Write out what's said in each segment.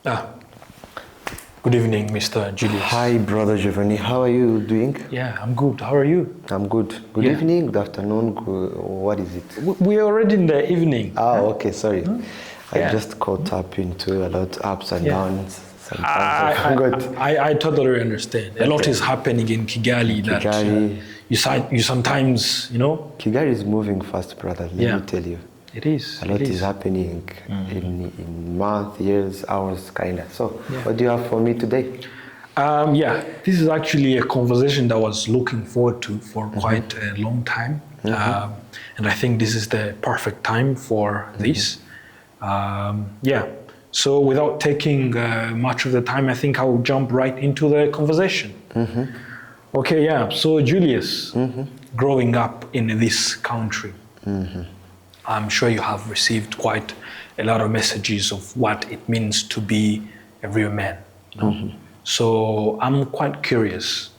Ah, good evening, Mr. Julius. Hi, brother Giovanni. How are you doing? Yeah, I'm good. How are you? I'm good. Good Yeah. evening, good afternoon, what is it? We are already in the evening. Okay, sorry. I Yeah. just caught up into a lot ups and Yeah. downs. Sometimes I forgot. I totally understand. A lot is happening in Kigali, that Kigali. you sometimes, Kigali is moving fast, brother, let me tell you. It is. A lot is happening in months, years, hours, kind of. So, what do you have for me today? This is actually a conversation that I was looking forward to for quite a long time. And I think this is the perfect time for this. So without taking much of the time, I think I'll jump right into the conversation. Okay, so Julius, growing up in this country, I'm sure you have received quite a lot of messages of what it means to be a real man. So I'm quite curious,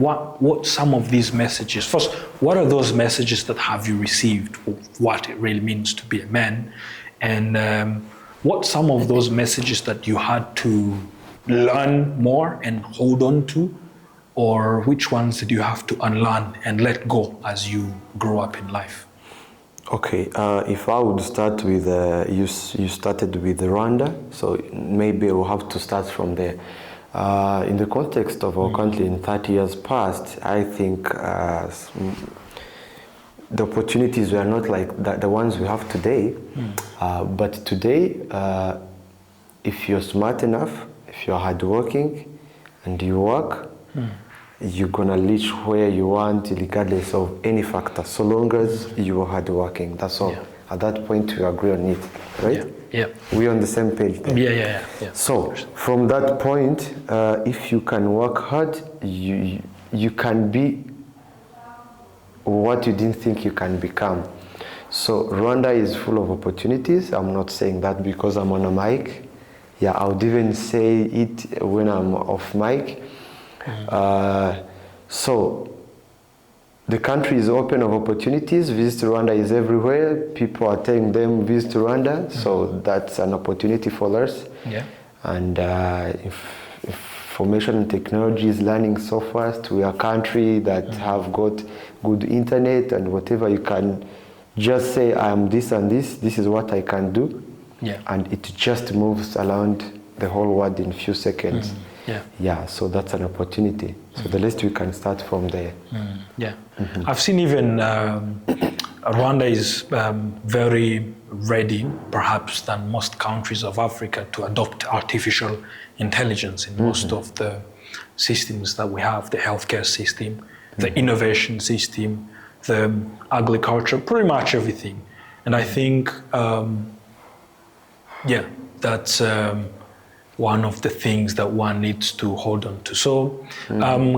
what some of these messages, first, what are those messages that have you received of what it really means to be a man? And what some of those messages that you had to learn more and hold on to, or which ones did you have to unlearn and let go as you grow up in life? Okay, if I would start with, you started with Rwanda, so maybe we'll have to start from there. In the context of our country in 30 years past, I think the opportunities were not like the ones we have today. But today, if you're smart enough, if you're hardworking, and you work, you're gonna reach where you want regardless of any factor, so long as you are hardworking. That's all. At that point, we agree on it, right? Yeah. We're on the same page then. Yeah. So, from that point, if you can work hard, you can be what you didn't think you can become. So, Rwanda is full of opportunities. I'm not saying that because I'm on a mic. Yeah, I would even say it when I'm off mic. So, the country is open of opportunities. Visit Rwanda is everywhere. People are telling them visit Rwanda, so that's an opportunity for us. Yeah. And information and technology is learning so fast. We are a country that have got good internet and whatever. You can just say I am this and this. This is what I can do. Yeah. And it just moves around the whole world in a few seconds. Yeah, so that's an opportunity. So the least we can start from there. I've seen even Rwanda is very ready, perhaps than most countries of Africa, to adopt artificial intelligence in most of the systems that we have, the healthcare system, the innovation system, the agriculture, pretty much everything. And I think, that's one of the things that one needs to hold on to. So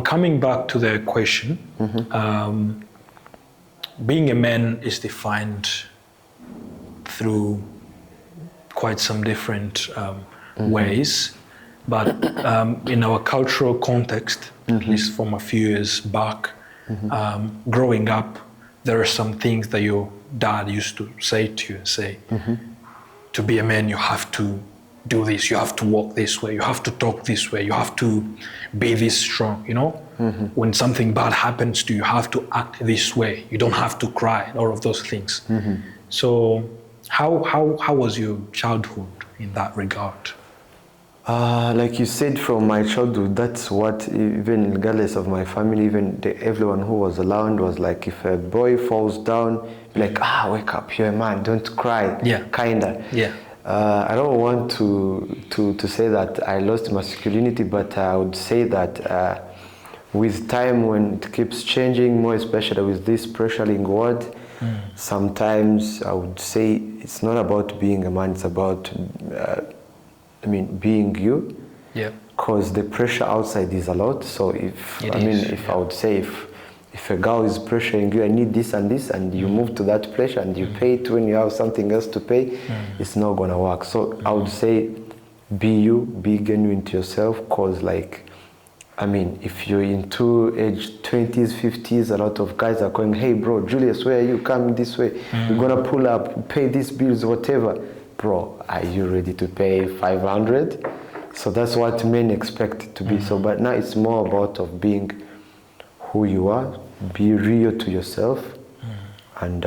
coming back to the question, being a man is defined through quite some different ways, but in our cultural context, at least from a few years back, growing up, there are some things that your dad used to say to you and say, to be a man, you have to do this, you have to walk this way, you have to talk this way, you have to be this strong, When something bad happens to you, you have to act this way, you don't have to cry, all of those things. So how was your childhood in that regard? Like you said, from my childhood, that's what, even regardless of my family, even everyone who was around was like, if a boy falls down, like, wake up, you're a man, don't cry, kinda. I don't want to say that I lost masculinity, but I would say that with time, when it keeps changing, more especially with this pressuring world, sometimes I would say it's not about being a man, it's about being you. Because the pressure outside is a lot. So if I would say if a girl is pressuring you, I need this and this, and you move to that pressure and you pay it when you have something else to pay, it's not gonna work. So I would say, be you, be genuine to yourself, because if you're into age 20s, 50s, a lot of guys are going, hey bro, Julius, where are you? Coming this way. You're gonna pull up, pay these bills, whatever. Bro, are you ready to pay 500? So that's what men expect it to be. So, but now it's more about of being who you are, be real to yourself, and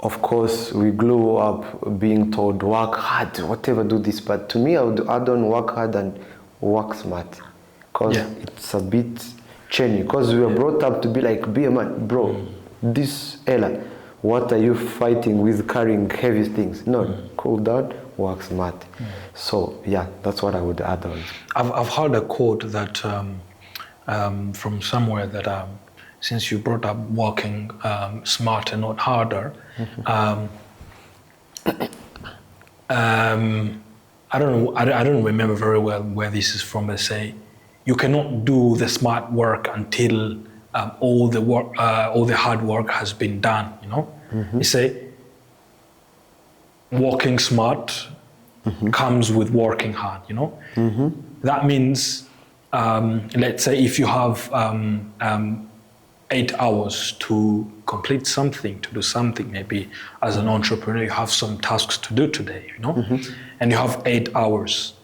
of course we grew up being told work hard, whatever, do this. But to me, I don't work hard and work smart, because it's a bit changing. Because we were brought up to be like, be a man, bro. This Ella, what are you fighting with carrying heavy things? No, cool down, work smart. So yeah, that's what I would add on. I've heard a quote that from somewhere that since you brought up working smarter, not harder, I don't know. I don't remember very well where this is from. They say you cannot do the smart work until all the hard work has been done. You know, they say working smart comes with working hard. You know, that means let's say if you have 8 hours to complete something, to do something, maybe as an entrepreneur, you have some tasks to do today, you know, and you have 8 hours.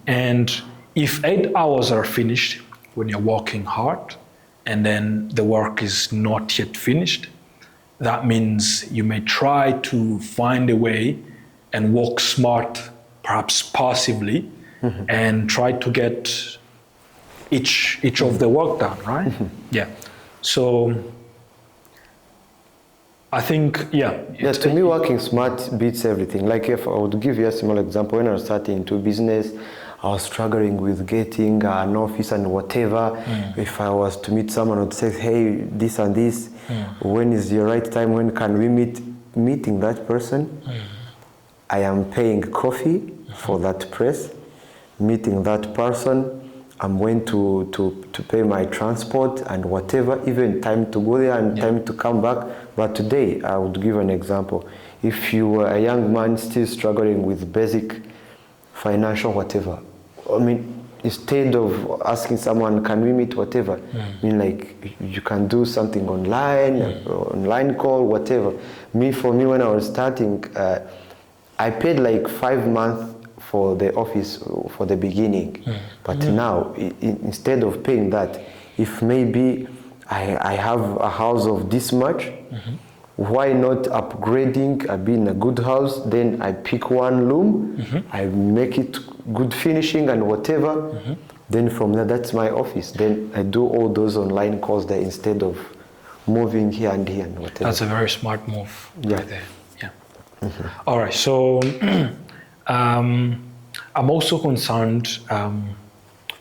And if 8 hours are finished when you're working hard, and then the work is not yet finished, that means you may try to find a way and work smart, perhaps passively, and try to get each of the work done, right? Yeah. So I think, to me, working smart beats everything. Like, if I would give you a small example, when I was starting into business, I was struggling with getting an office and whatever. If I was to meet someone who would say, hey, this and this, when is your right time? When can we meet? Meeting that person, I am paying coffee for that press. Meeting that person, I'm going to pay my transport and whatever, even time to go there and time to come back. But today, I would give an example. If you were a young man still struggling with basic financial whatever, I mean, instead of asking someone, can we meet, whatever, I mean, like, you can do something online, online call, whatever. For me, when I was starting, I paid like 5 months for the office for the beginning. But now, instead of paying that, if maybe I have a house of this much, why not upgrading? I be in a good house, then I pick one room, I make it good finishing and whatever, then from there, that's my office. Then I do all those online calls there instead of moving here and whatever. That's a very smart move right there. Yeah. All right, so I'm also concerned,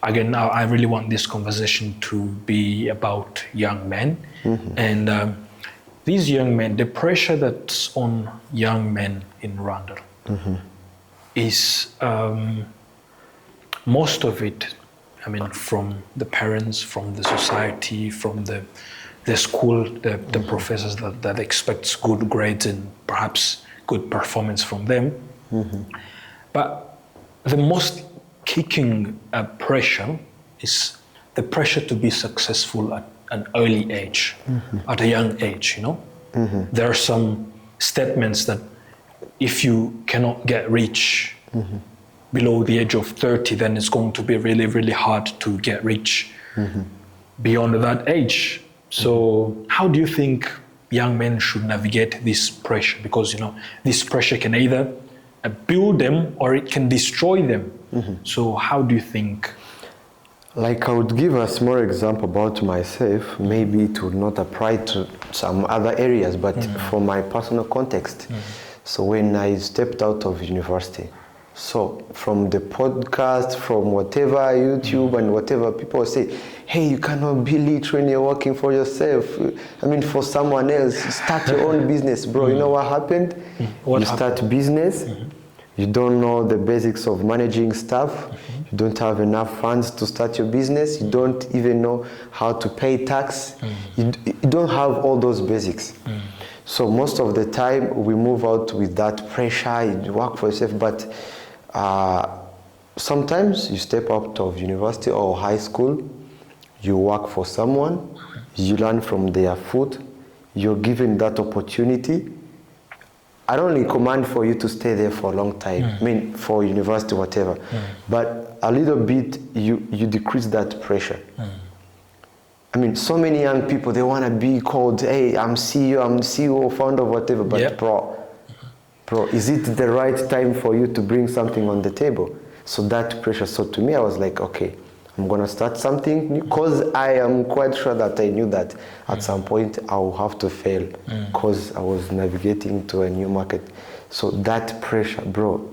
again, now I really want this conversation to be about young men. And these young men, the pressure that's on young men in Rwanda is most of it, I mean, from the parents, from the society, from the school, the professors that expects good grades and perhaps good performance from them. But the most kicking pressure is the pressure to be successful at an early age, at a young age, you know? There are some statements that if you cannot get rich below the age of 30, then it's going to be really, really hard to get rich beyond that age. So how do you think young men should navigate this pressure? Because, you know, this pressure can either build them or it can destroy them. So how do you think? Like, I would give a small example about myself. Maybe it would not apply to some other areas, but for my personal context. So when I stepped out of university, so from the podcast, from whatever, YouTube and whatever, people say, hey, you cannot be lit when you're working for yourself. I mean, for someone else, start your own business, bro. You know what happened? You start business, you don't know the basics of managing stuff, you don't have enough funds to start your business, you don't even know how to pay tax, you don't have all those basics. So most of the time, we move out with that pressure, you work for yourself, but sometimes you step out of university or high school, you work for someone, you learn from their foot, you're given that opportunity, I don't recommend for you to stay there for a long time. I mean, for university, whatever. But a little bit, you decrease that pressure. I mean, so many young people, they want to be called, hey, I'm CEO, founder, whatever. But bro, is it the right time for you to bring something on the table? So that pressure. So to me, I was like, okay, I'm going to start something new, because I am quite sure that I knew that at some point I will have to fail, because I was navigating to a new market. So that pressure, bro.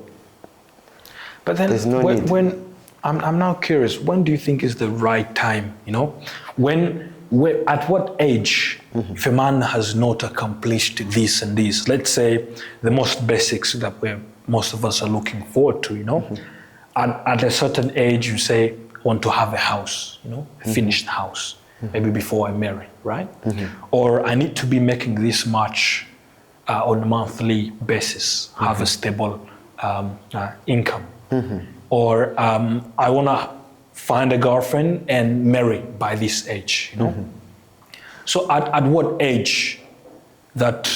But then there's no need. When I'm now curious, when do you think is the right time? You know, at what age, if a man has not accomplished this and this, let's say the most basics that most of us are looking forward to, you know, at a certain age, you say, want to have a house, you know, a finished house, maybe before I marry, right? Or I need to be making this much on a monthly basis, have a stable income. Or I want to find a girlfriend and marry by this age, you know? So at what age that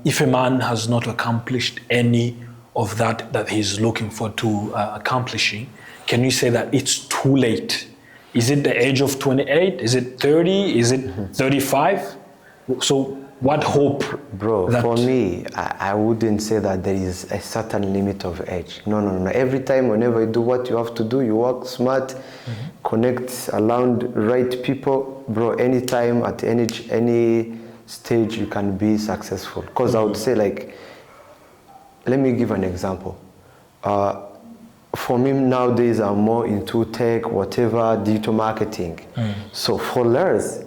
if a man has not accomplished any of that he's looking for to accomplishing, can you say that it's too late? Is it the age of 28? Is it 30? Is it 35? So what hope? Bro, for me, I wouldn't say that there is a certain limit of age. No. Every time, whenever you do what you have to do, you work smart, connect around right people, bro, anytime, at any stage, you can be successful. Because I would say, like, let me give an example. For me nowadays, I'm more into tech, whatever, digital marketing. So for us,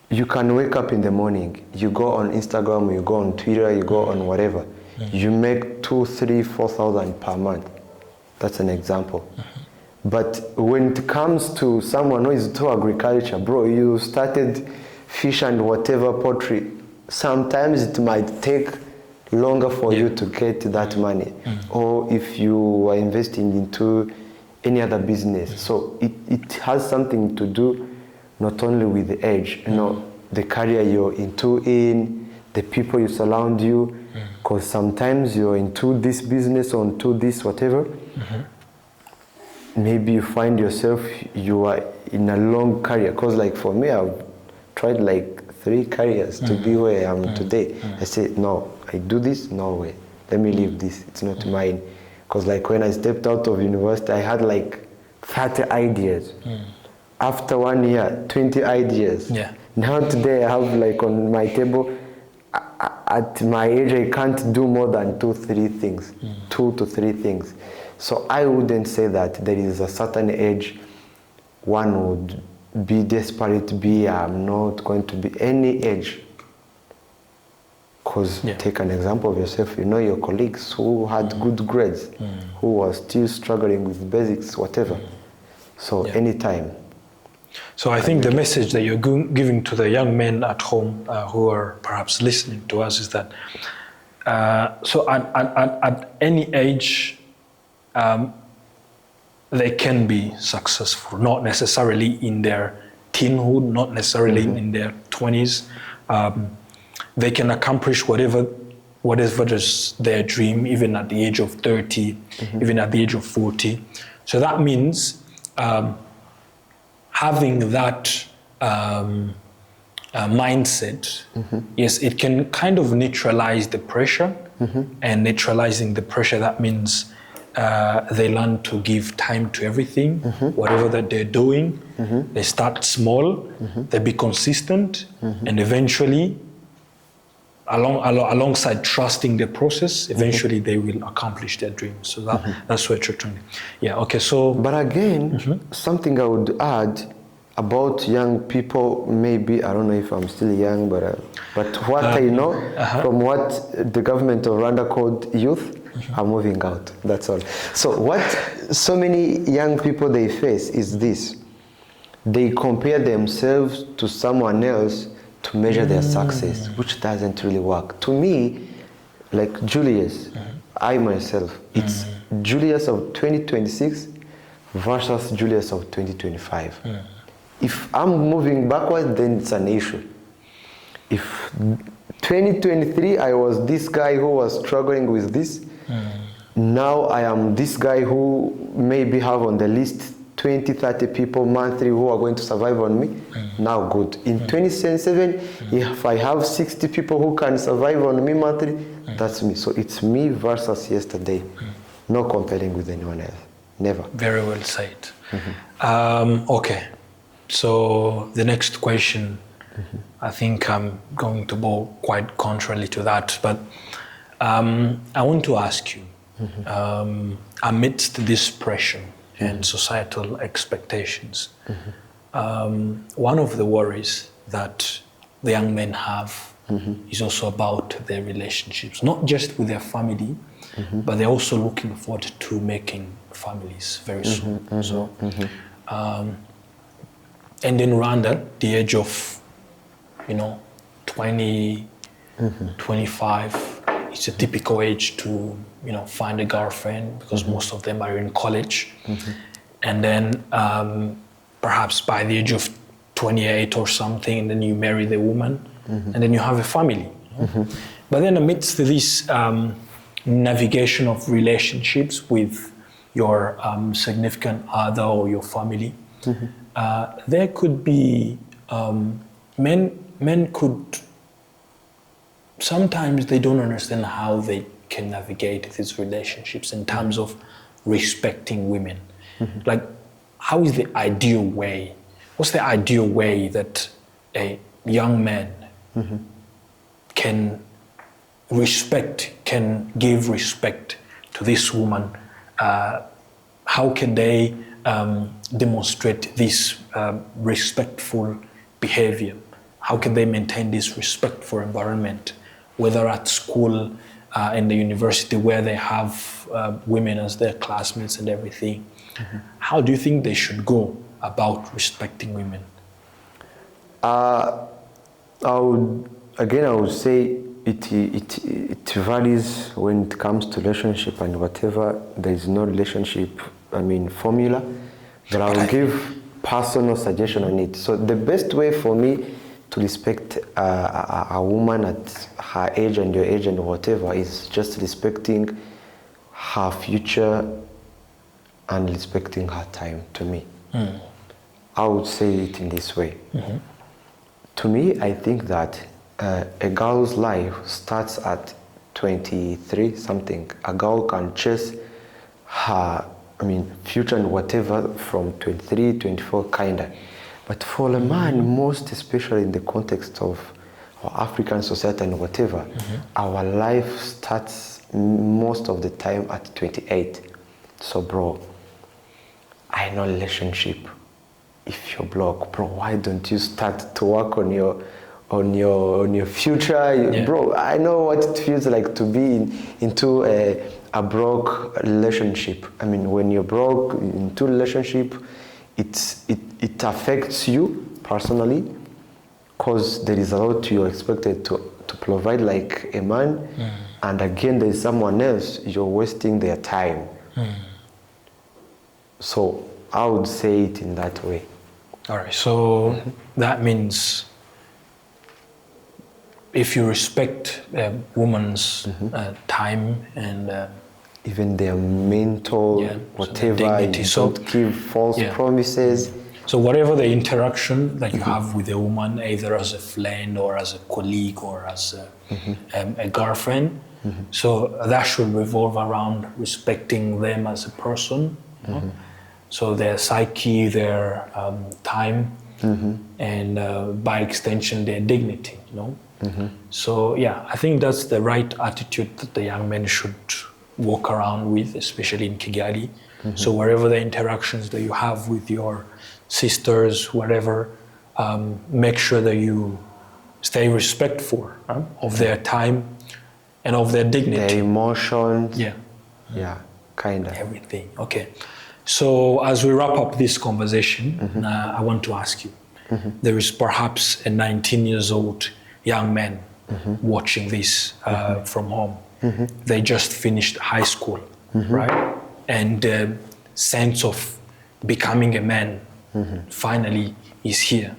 you can wake up in the morning, you go on Instagram, you go on Twitter, you go on whatever. You make 2,000, 3,000, 4,000 per month. That's an example. But when it comes to someone who is into agriculture, bro, you started fish and whatever, poultry, sometimes it might take longer for you to get that money. Or if you are investing into any other business. So it has something to do not only with the age, you know, the career you're into, the people you surround you, because sometimes you're into this business or into this whatever. Maybe you find yourself, you are in a long career. Because like for me, I've tried like 3 careers to be where I am today. I said, no, I do this, no way. Let me leave this, it's not mine. Because like when I stepped out of university, I had like 30 ideas. After 1 year, 20 ideas. Now today I have like on my table, at my age, I can't do more than 2-3 things. 2 to 3 things. So I wouldn't say that there is a certain age one would be desperate to be, I'm not going to be any age. Because take an example of yourself, you know your colleagues who had good grades, who were still struggling with basics, whatever. So anytime. So I think the message that you're giving to the young men at home who are perhaps listening to us is that so at any age they can be successful, not necessarily in their teenhood, not necessarily in their 20s. They can accomplish whatever is their dream, even at the age of 30, even at the age of 40. So that means having that mindset, yes, it can kind of neutralize the pressure, and neutralizing the pressure, that means they learn to give time to everything, whatever that they're doing. They start small, they be consistent, and eventually, alongside trusting the process, eventually they will accomplish their dreams. So that's what you're trying to. Yeah. Okay. So. But again, something I would add about young people. Maybe I don't know if I'm still young, but what I know from what the government of Rwanda called youth, are moving out. That's all. So what so many young people they face is this: they compare themselves to someone else to measure their success, which doesn't really work. To me, like Julius, I myself, it's Julius of 2026 versus Julius of 2025. If I'm moving backwards, then it's an issue. If 2023, I was this guy who was struggling with this. Now I am this guy who maybe have on the list 20, 30 people monthly who are going to survive on me. Now good. In 2077, if I have 60 people who can survive on me monthly, that's me. So it's me versus yesterday. No comparing with anyone else. Never. Very well said. Okay. So the next question, I think I'm going to go quite contrary to that, but I want to ask you, amidst this pressure and societal expectations, one of the worries that the young men have is also about their relationships, not just with their family, but they're also looking forward to making families very soon. So, and in Rwanda, the age of 20, 25, it's a typical age to find a girlfriend, because most of them are in college. And then perhaps by the age of 28 or something, and then you marry the woman, and then you have a family. But then amidst this navigation of relationships with your significant other or your family, there could be men could sometimes they don't understand how they can navigate these relationships in terms of respecting women. Like, how is the ideal way? What's the ideal way that a young man can give respect to this woman? How can they demonstrate this respectful behavior? How can they maintain this respectful environment, whether at school, in the university where they have women as their classmates and everything? How do you think they should go about respecting women? I would say it varies when it comes to relationship and whatever. There is no relationship, formula, but I will give personal suggestion on it. So the best way for me to respect a woman at her age and your age and whatever is just respecting her future and respecting her time to me. I would say it in this way. To me, I think that a girl's life starts at 23 something. A girl can chase her future and whatever from 23, 24 kinda. But for a man, most especially in the context of our African society and whatever, our life starts most of the time at 28. So bro, I know relationship. If you're broke, bro, why don't you start to work on your future? Bro, I know what it feels like to be into a broke relationship. When you're broke into relationship, it affects you personally, because there is a lot you're expected to provide like a man, and again there's someone else, you're wasting their time. So I would say it in that way. All right, so that means if you respect a woman's time and even their mental, whatever, you don't give false promises. So whatever the interaction that you have with a woman, either as a friend or as a colleague or as a girlfriend, so that should revolve around respecting them as a person. So their psyche, their time, and by extension, their dignity, So I think that's the right attitude that the young men should walk around with, especially in Kigali. So wherever the interactions that you have with your sisters, whatever, make sure that you stay respectful of their time and of their dignity. Their emotions. Yeah, kind of. Everything, okay. So as we wrap up this conversation, I want to ask you, there is perhaps a 19 years old young man watching this from home. They just finished high school, right? And the sense of becoming a man finally is here,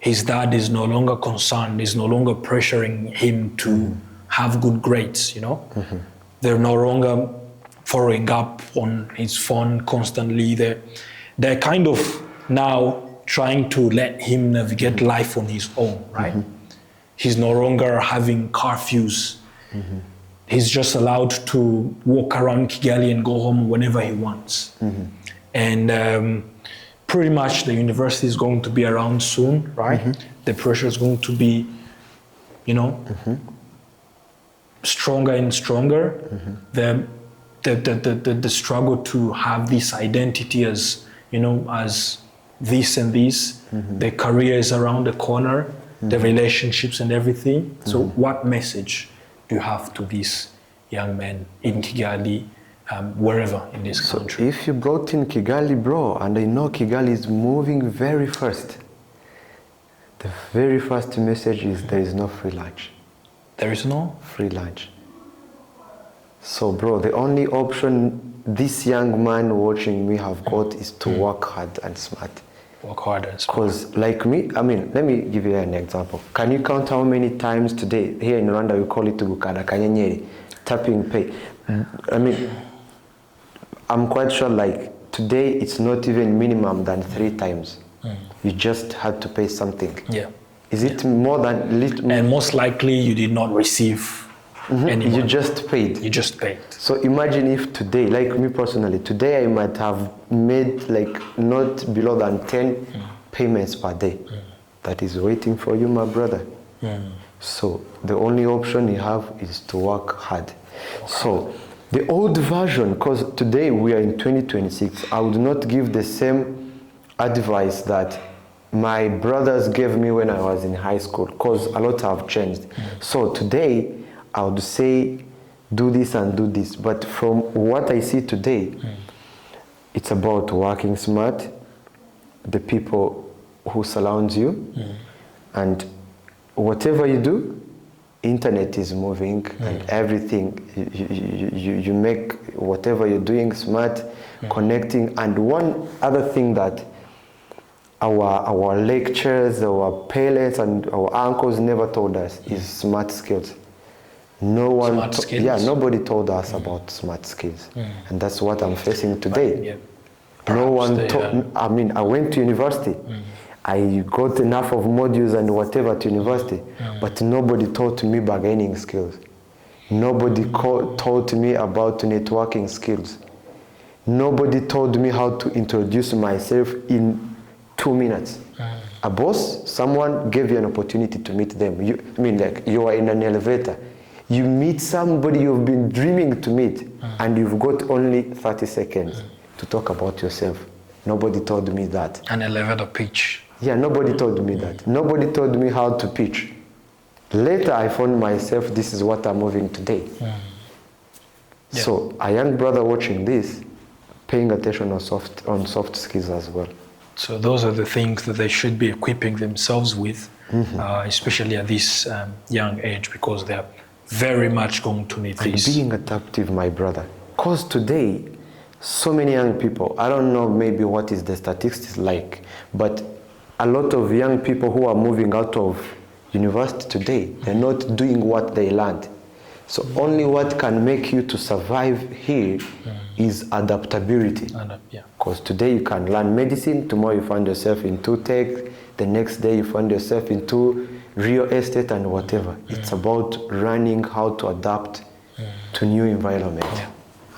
his dad is no longer concerned, is no longer pressuring him to have good grades, you know. They're no longer following up on his phone constantly. They're kind of now trying to let him navigate life on his own, right? He's no longer having curfews. He's just allowed to walk around Kigali and go home whenever he wants. And pretty much the university is going to be around soon, right? The pressure is going to be, you know, stronger and stronger. The struggle to have this identity as, you know, as this and this, the career is around the corner, the relationships and everything. So what message do you have to these young men in Kigali, wherever in this country? So if you brought in Kigali, bro, and I know Kigali is moving very fast, the very first message is there is no free lunch. There is no? Free lunch. So, bro, the only option this young man watching me have got is to work hard and smart. Work hard and smart. Because like me, I mean, let me give you an example. Can you count how many times today, here in Rwanda we call it Tugukana Kanyenyeri, tapping pay? I mean, I'm quite sure like today it's not even minimum than 3 times. You just had to pay something. Yeah. Is it more than little? And most likely you did not receive any money. You just paid. You just paid. So imagine if today, like me personally, today I might have made like not below than 10 payments per day. That is waiting for you, my brother. So the only option you have is to work hard. So the old version, because today we are in 2026, I would not give the same advice that my brothers gave me when I was in high school, because a lot have changed. So today I would say do this and do this, but from what I see today, it's about working smart, the people who surround you, and whatever you do, internet is moving and everything, you make whatever you're doing smart, connecting. And one other thing that our lecturers, our parents and our uncles never told us is smart skills. No one, Smart skills? nobody told us about smart skills, and that's what I'm facing today. No one taught. I mean, I went to university. I got enough of modules and whatever to university, but nobody taught me bargaining skills. Nobody taught me about networking skills. Nobody told me how to introduce myself in 2 minutes. A boss, someone gave you an opportunity to meet them. I mean, like you are in an elevator. You meet somebody you've been dreaming to meet, and you've got only 30 seconds to talk about yourself. Nobody told me that. An elevator pitch. Yeah, nobody told me that. Nobody told me how to pitch. Later, I found myself, this is what I'm moving today. So, a young brother watching this, paying attention on soft skills as well. So those are the things that they should be equipping themselves with, especially at this young age, because they are very much going to need And this. being adaptive, my brother. Because today, so many young people, I don't know maybe what is the statistics like, but a lot of young people who are moving out of university today, they're not doing what they learned. So only what can make you to survive here is adaptability. Because today you can learn medicine, tomorrow you find yourself into tech, the next day you find yourself into real estate and whatever. It's about learning how to adapt to new environment.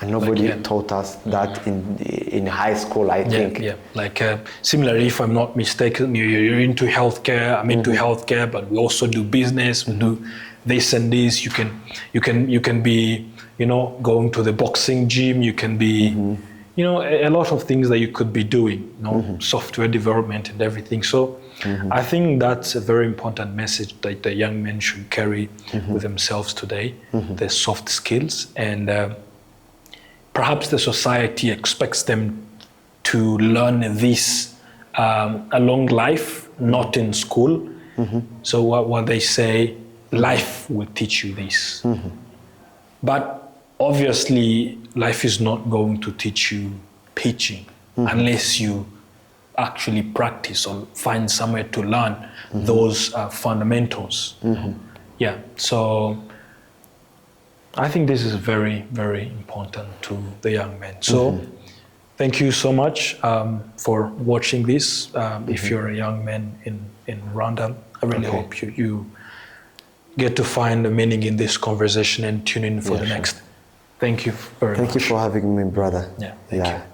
And nobody taught us that in high school, I think. Like similarly, if I'm not mistaken, you're into healthcare. I'm into healthcare, but we also do business. We do this and this. You can be, you know, going to the boxing gym. You can be, you know, a lot of things that you could be doing. You know, software development and everything. So I think that's a very important message that the young men should carry with themselves today. The soft skills and. Perhaps the society expects them to learn this along life, not in school. So what they say, life will teach you this. But obviously, life is not going to teach you pitching unless you actually practice or find somewhere to learn those fundamentals. Yeah, so I think this is very, very important to the young men. So thank you so much for watching this. If you're a young man in Rwanda, I really hope you get to find the meaning in this conversation and tune in for the next. Thank you very much. Thank you for having me, brother. Yeah, thank you.